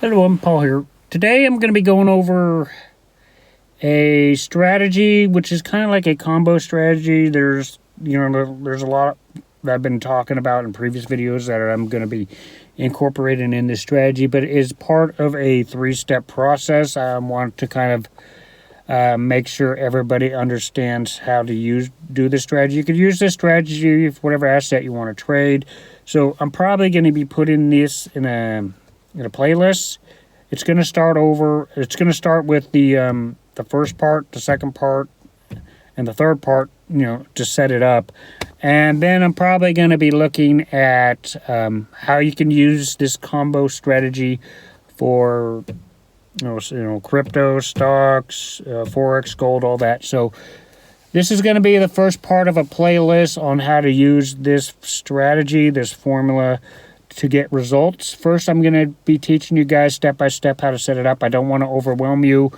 Hello, I'm Paul here. Today I'm going to be going over a strategy which is kind of like a combo strategy. There's a lot that I've been talking about in previous videos that I'm going to be incorporating in this strategy, but it is part of a three-step process. I want to kind of make sure everybody understands how to do this strategy. You could use this strategy for whatever asset you want to trade. So I'm probably going to be putting this in a playlist. It's going to start over. It's going to start with the first part, the second part, and the third part. To set it up, and then I'm probably going to be looking at how you can use this combo strategy for crypto, stocks, forex, gold, all that. So this is going to be the first part of a playlist on how to use this strategy, this formula, to get results. First, I'm going to be teaching you guys step by step how to set it up. I don't want to overwhelm you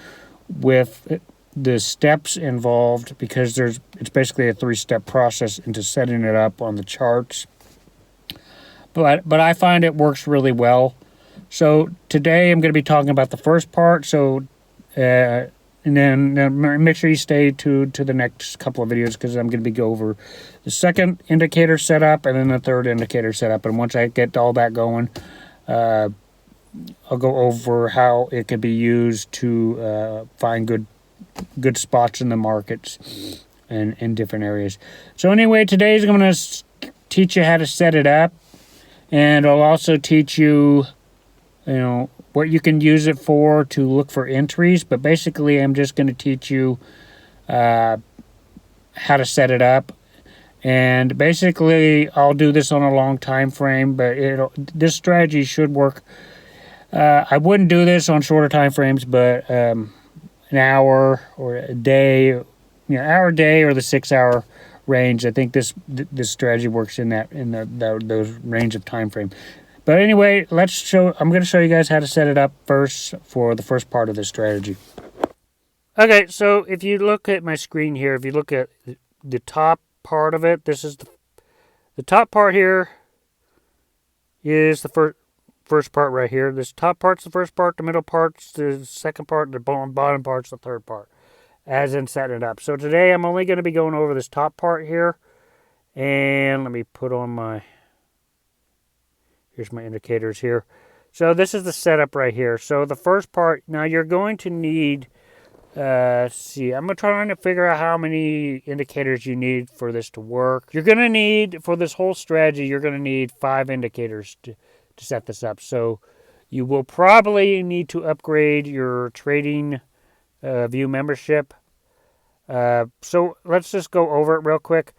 with the steps involved because it's basically a three-step process into setting it up on the charts. But I find it works really well. So today I'm going to be talking about the first part. So and then make sure you stay to the next couple of videos because I'm going to be go over the second indicator setup and then the third indicator setup. And once I get all that going, I'll go over how it can be used to find good spots in the markets and in different areas. So anyway, today I'm going to teach you how to set it up, and I'll also teach you, what you can use it for to look for entries. But basically, I'm just going to teach you how to set it up. And basically, I'll do this on a long time frame, but this strategy should work. I wouldn't do this on shorter time frames, but an hour or a day, hour, day, or the 6 hour range. I think this strategy works in those range of time frame. But anyway, I'm going to show you guys how to set it up first for the first part of this strategy. Okay, so if you look at my screen here, if you look at the top part of it, this is the top part here is the first part right here. This top part's the first part, the middle part's the second part, the bottom part's the third part, as in setting it up. So today I'm only going to be going over this top part here, and let me put on here's my indicators here. So this is the setup right here. So the first part, now you're going to need, I'm trying to figure out how many indicators you need for this to work. You're going to need, for this whole strategy, you're going to need 5 indicators to set this up. So you will probably need to upgrade your trading view membership. So let's just go over it real quick.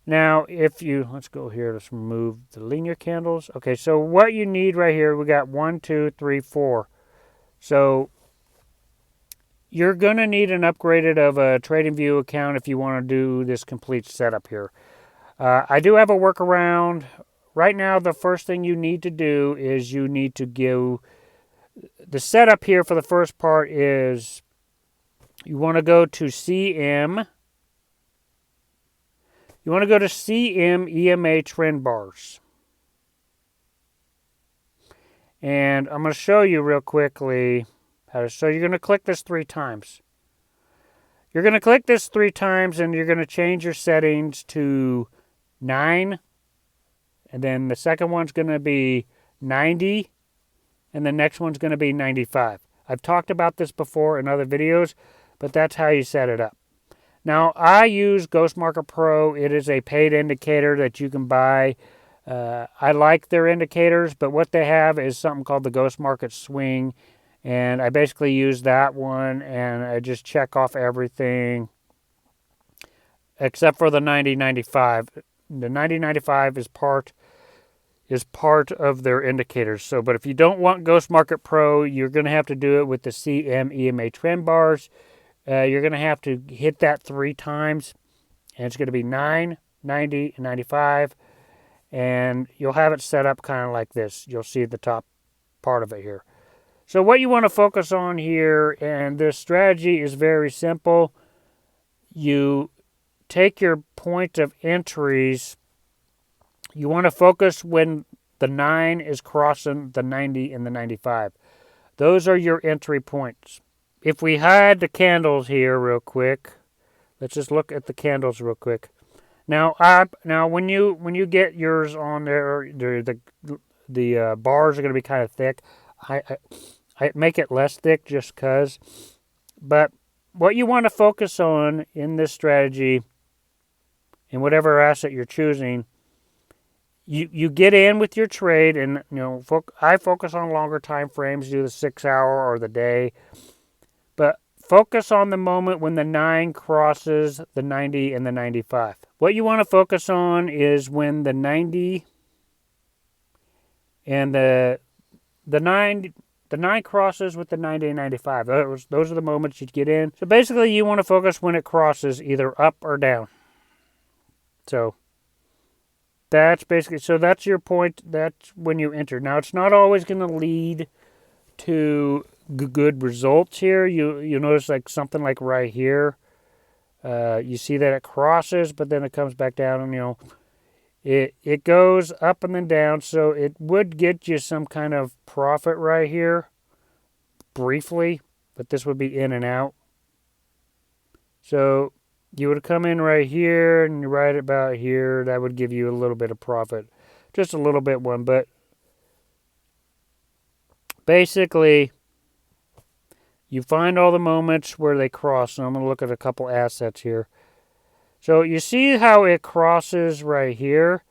Now, let's go here, let's remove the linear candles. Okay, so what you need right here, we got 1, 2, 3, 4. So you're going to need an upgraded of a TradingView account if you want to do this complete setup here. I do have a workaround. Right now, the first thing you need to do is you need to give the setup here for the first part is you want to go to CM. You want to go to CM EMA trend bars. And I'm going to show you real quickly how to. So you're going to click this 3 times. You're going to click this 3 times and you're going to change your settings to 9. And then the second one's going to be 90. And the next one's going to be 95. I've talked about this before in other videos, but that's how you set it up. Now, I use Ghost Market Pro. It is a paid indicator that you can buy. I like their indicators, but what they have is something called the Ghost Market Swing. And I basically use that one, and I just check off everything except for the 90-95. The 90-95 is part of their indicators. So, but if you don't want Ghost Market Pro, you're going to have to do it with the CM EMA trend bars. You're going to have to hit that 3 times, and it's going to be 9, 90, and 95, and you'll have it set up kind of like this. You'll see the top part of it here. So what you want to focus on here, and this strategy is very simple. You take your point of entries. You want to focus when the 9 is crossing the 90 and the 95. Those are your entry points. If we hide the candles here real quick, let's just look at the candles real quick. Now, when you get yours on there, the bars are going to be kind of thick. I make it less thick just cause. But what you want to focus on in this strategy, in whatever asset you're choosing, you get in with your trade, and I focus on longer time frames, do the 6 hour or the day, but focus on the moment when the 9 crosses the 90 and the 95. What you want to focus on is when the 90 and the 9 crosses with the 90 and 95. Those are the moments you get in. So basically, you want to focus when it crosses either up or down. So that's your point. That's when you enter. Now, it's not always going to lead to good results here. You notice like something like right here. You see that it crosses, but then it comes back down, and it goes up and then down. So it would get you some kind of profit right here, briefly, but this would be in and out. So you would come in right here and right about here. That would give you a little bit of profit. Just a little bit one. But basically, you find all the moments where they cross. And I'm going to look at a couple assets here. So you see how it crosses right here.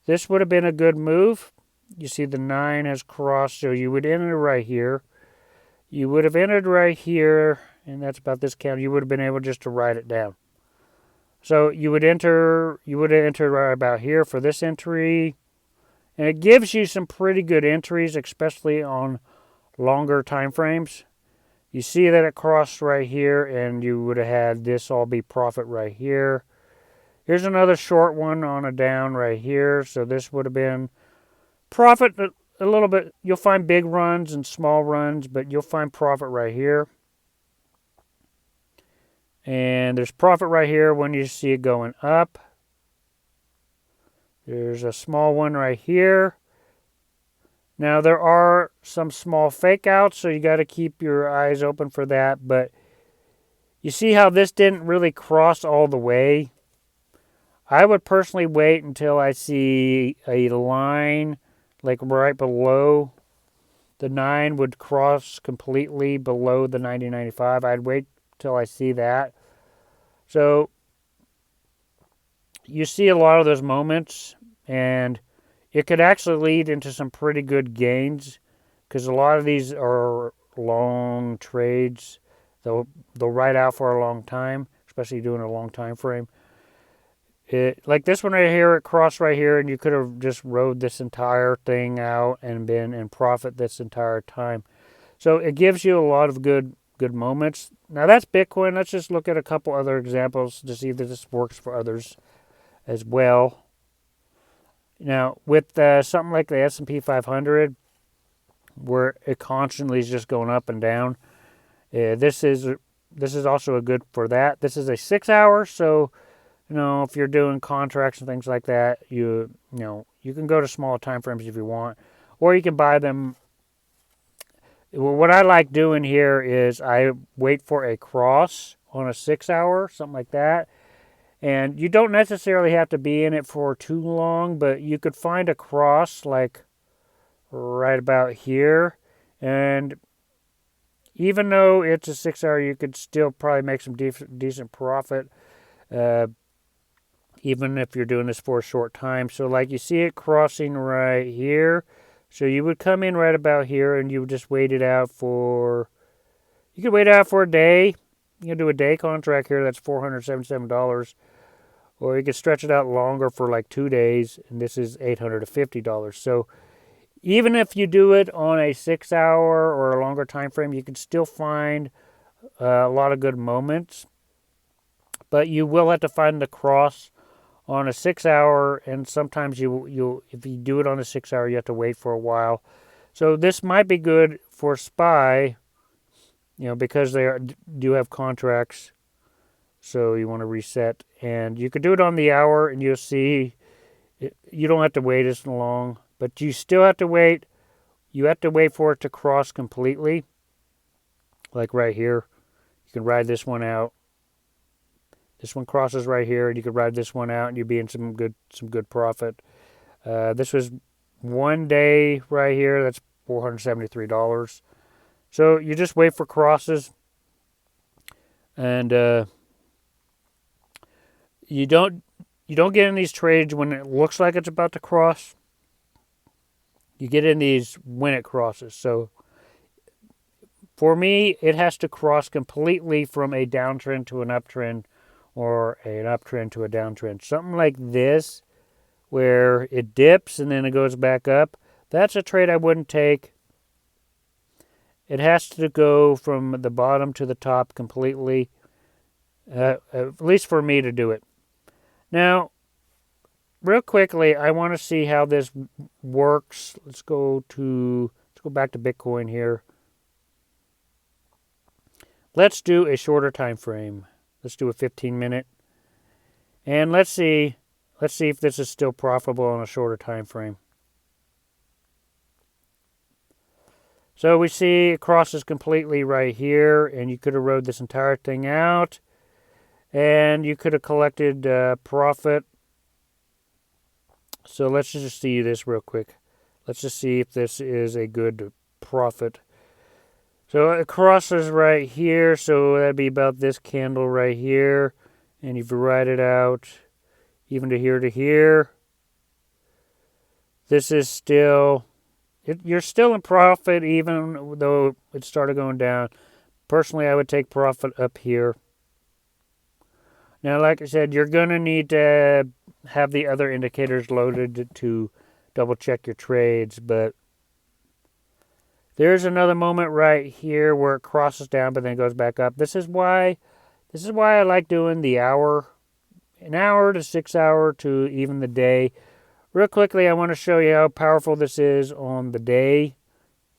This would have been a good move. You see the 9 has crossed. So you would enter right here. You would have entered right here. And that's about this count. You would have been able just to write it down. So you would have entered right about here for this entry. And it gives you some pretty good entries, especially on longer time frames. You see that it crossed right here, and you would have had this all be profit right here. Here's another short one on a down right here. So this would have been profit a little bit. You'll find big runs and small runs, but you'll find profit right here. And there's profit right here when you see it going up. There's a small one right here. Now, there are some small fake outs, so you got to keep your eyes open for that. But you see how this didn't really cross all the way? I would personally wait until I see a line like right below the 9 would cross completely below the 90.95. I'd wait till I see that. So you see a lot of those moments, and it could actually lead into some pretty good gains, because a lot of these are long trades. They'll ride out for a long time, especially doing a long time frame. Like this one right here, it crossed right here, and you could have just rode this entire thing out and been in profit this entire time. So it gives you a lot of good moments. Now that's Bitcoin. Let's just look at a couple other examples to see that this works for others as well. Now with something like the S&P 500, where it constantly is just going up and down, this is also a good for that. This is a 6 hour, so if you're doing contracts and things like that, you can go to smaller time frames if you want, or you can buy them. What I like doing here is I wait for a cross on a 6 hour, something like that. And you don't necessarily have to be in it for too long, but you could find a cross like right about here. And even though it's a 6 hour, you could still probably make some decent profit, even if you're doing this for a short time. So like you see it crossing right here. So you would come in right about here, and you would just wait it out for, you could wait out for a day. You can do a day contract here, that's $477. Or you could stretch it out longer for like 2 days, and this is $850. So even if you do it on a 6 hour or a longer time frame, you can still find a lot of good moments. But you will have to find the cross on a 6 hour, and sometimes you if you do it on a 6 hour, you have to wait for a while. So this might be good for SPY, because they do have contracts. So you want to reset, and you could do it on the hour, and you'll see you don't have to wait as long, but you still have to wait you have to wait for it to cross completely. Like right here, you can ride this one out. This one crosses right here, and you could ride this one out, and you'd be in some good profit. This was 1 day right here. That's $473. So you just wait for crosses, and you don't get in these trades when it looks like it's about to cross. You get in these when it crosses. So for me, it has to cross completely from a downtrend to an uptrend, or an uptrend to a downtrend. Something like this, where it dips and then it goes back up. That's a trade I wouldn't take. It has to go from the bottom to the top completely, at least for me to do it. Now, real quickly, I want to see how this works. Let's go back to Bitcoin here. Let's do a shorter time frame. Let's do a 15-minute. And let's see if this is still profitable on a shorter time frame. So we see it crosses completely right here, and you could have rode this entire thing out, and you could have collected profit. So let's just see this real quick. Let's just see if this is a good profit. So it crosses right here, so that'd be about this candle right here. And if you ride it out, even to here, this is still, you're still in profit even though it started going down. Personally, I would take profit up here. Now, like I said, you're going to need to have the other indicators loaded to double check your trades, but there's another moment right here where it crosses down but then goes back up. This is why I like doing the hour, an hour to 6 hour to even the day. Real quickly, I want to show you how powerful this is on the day,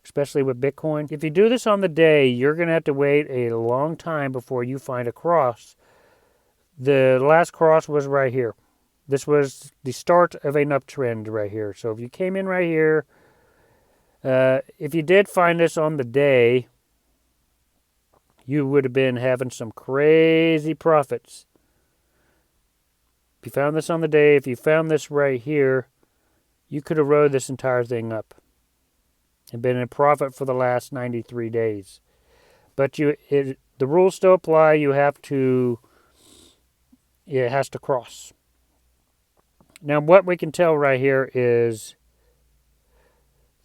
especially with Bitcoin. If you do this on the day, you're going to have to wait a long time before you find a cross. The last cross was right here. This was the start of an uptrend right here. So if you came in right here, if you did find this on the day, you would have been having some crazy profits. If you found this on the day, if you found this right here, you could have rode this entire thing up and been in profit for the last 93 days. But the rules still apply. It has to cross. Now, what we can tell right here is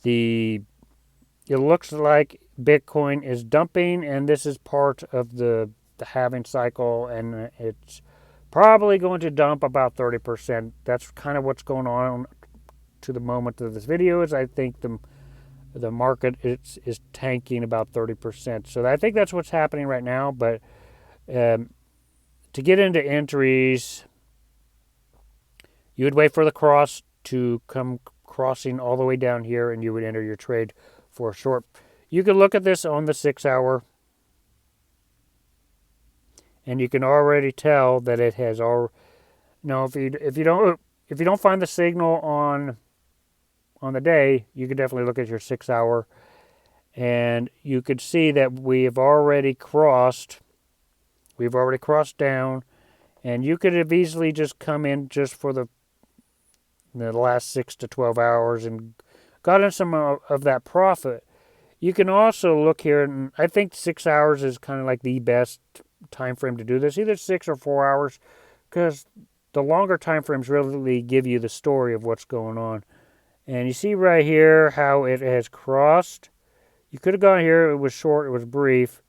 it looks like Bitcoin is dumping, and this is part of the halving cycle, and it's probably going to dump about 30%. That's kind of what's going on to the moment of this video. Is I think the market is tanking about 30%. So I think that's what's happening right now. But to get into entries, you would wait for the cross to come crossing all the way down here, and you would enter your trade for a short. You can look at this on the 6 hour, and you can already tell that it has all. Now, if you don't find the signal on the day, you can definitely look at your 6 hour, and you could see that we've already crossed down, and you could have easily just come in just for the last 6 to 12 hours and gotten some of that profit. You can also look here, and I think 6 hours is kind of like the best time frame to do this, either 6 or 4 hours, because the longer time frames really give you the story of what's going on. And you see right here how it has crossed. You could have gone here, it was short, it was brief,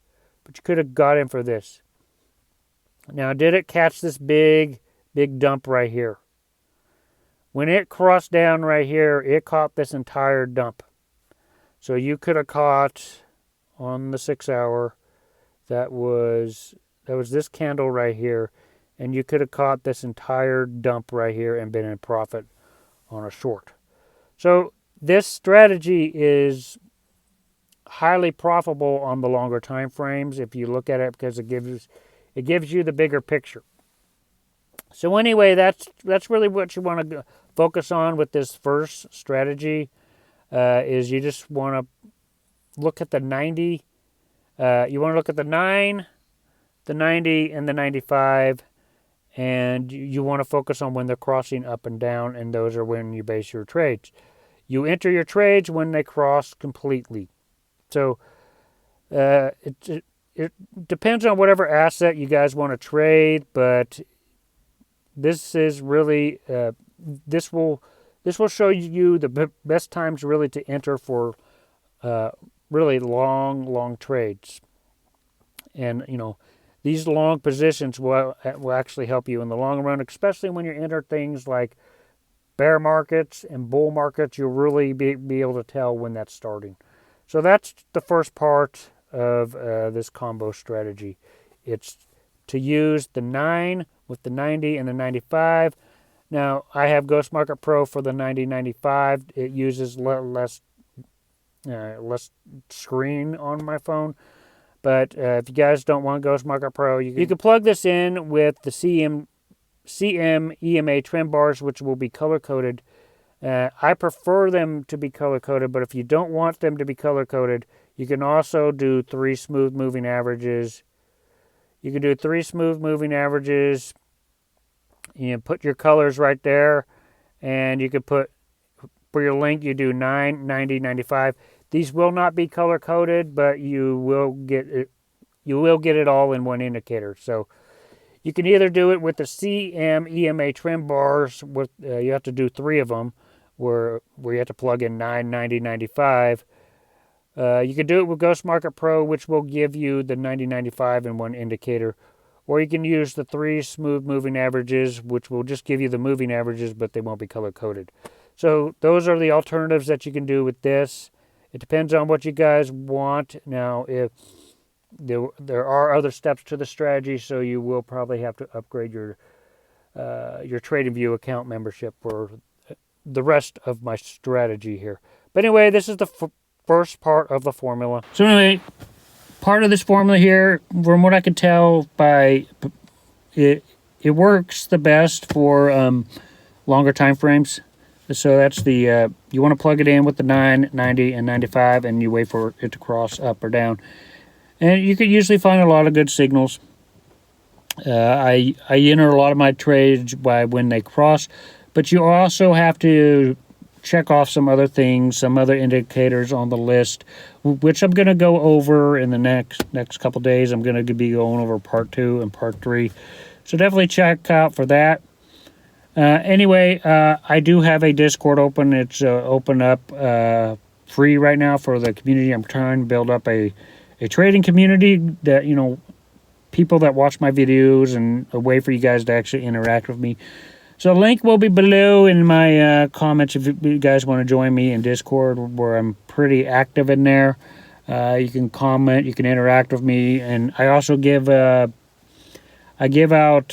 but you could have got in for this. Now, did it catch this big dump right here? When it crossed down right here, it caught this entire dump. So you could have caught on the 6 hour, that was this candle right here, and you could have caught this entire dump right here and been in profit on a short. So this strategy is highly profitable on the longer time frames if you look at it, because it gives you the bigger picture. So anyway, that's really what you want to focus on with this first strategy. is you just want to look at the 90. You want to look at the 9, the 90, and the 95, and you want to focus on when they're crossing up and down, and those are when you base your trades. You enter your trades when they cross completely. So it depends on whatever asset you guys want to trade, but this is really this will show you the best times really to enter for really long trades. And these long positions will actually help you in the long run, especially when you enter things like bear markets and bull markets. You'll really be able to tell when that's starting. So that's the first part of this combo strategy. It's to use the 9 with the 90 and the 95. Now, I have Ghost Market Pro for the 90-95. It uses less screen on my phone. But if you guys don't want Ghost Market Pro, you can plug this in with the CM EMA trend bars, which will be color-coded. I prefer them to be color-coded, but if you don't want them to be color-coded, you can also do 3 smooth moving averages. You can do 3 smooth moving averages. You put your colors right there, and you can put, for your link, you do 9, 90, 95. These will not be color-coded, but you will get it all in one indicator. So you can either do it with the CM EMA trend bars. With you have to do 3 of them, where you have to plug in 9, 90, 95. You can do it with Ghost Market Pro, which will give you the 90, 95 in one indicator. Or you can use the 3 smooth moving averages, which will just give you the moving averages, but they won't be color-coded. So those are the alternatives that you can do with this. It depends on what you guys want. Now, if there are other steps to the strategy, so you will probably have to upgrade your TradingView account membership for the rest of my strategy here. But anyway, this is the first part of the formula. So anyway, part of this formula here, from what I can tell by it works the best for longer time frames. So that's the you want to plug it in with the 9, 90, and 95, and you wait for it to cross up or down. And you can usually find a lot of good signals. I enter a lot of my trades by when they cross, but you also have to check off some other things, some other indicators on the list, which I'm going to go over in the next couple days. I'm going to be going over part 2 and part 3. So definitely check out for that. Anyway, I do have a Discord open. It's open up free right now for the community. I'm trying to build up a trading community that, people that watch my videos, and a way for you guys to actually interact with me. So the link will be below in my comments if you guys want to join me in Discord, where I'm pretty active in there. You can comment, you can interact with me, and I also give out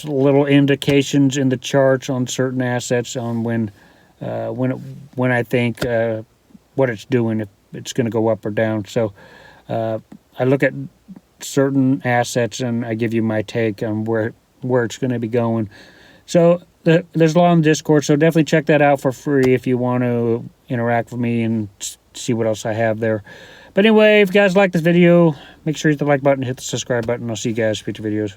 little indications in the charts on certain assets on when I think what it's doing, if it's going to go up or down. So I look at certain assets and I give you my take on where it's going to be going. So there's a lot on Discord, so definitely check that out for free if you want to interact with me and see what else I have there. But anyway, if you guys like this video, make sure you hit the like button, hit the subscribe button. I'll see you guys in future videos.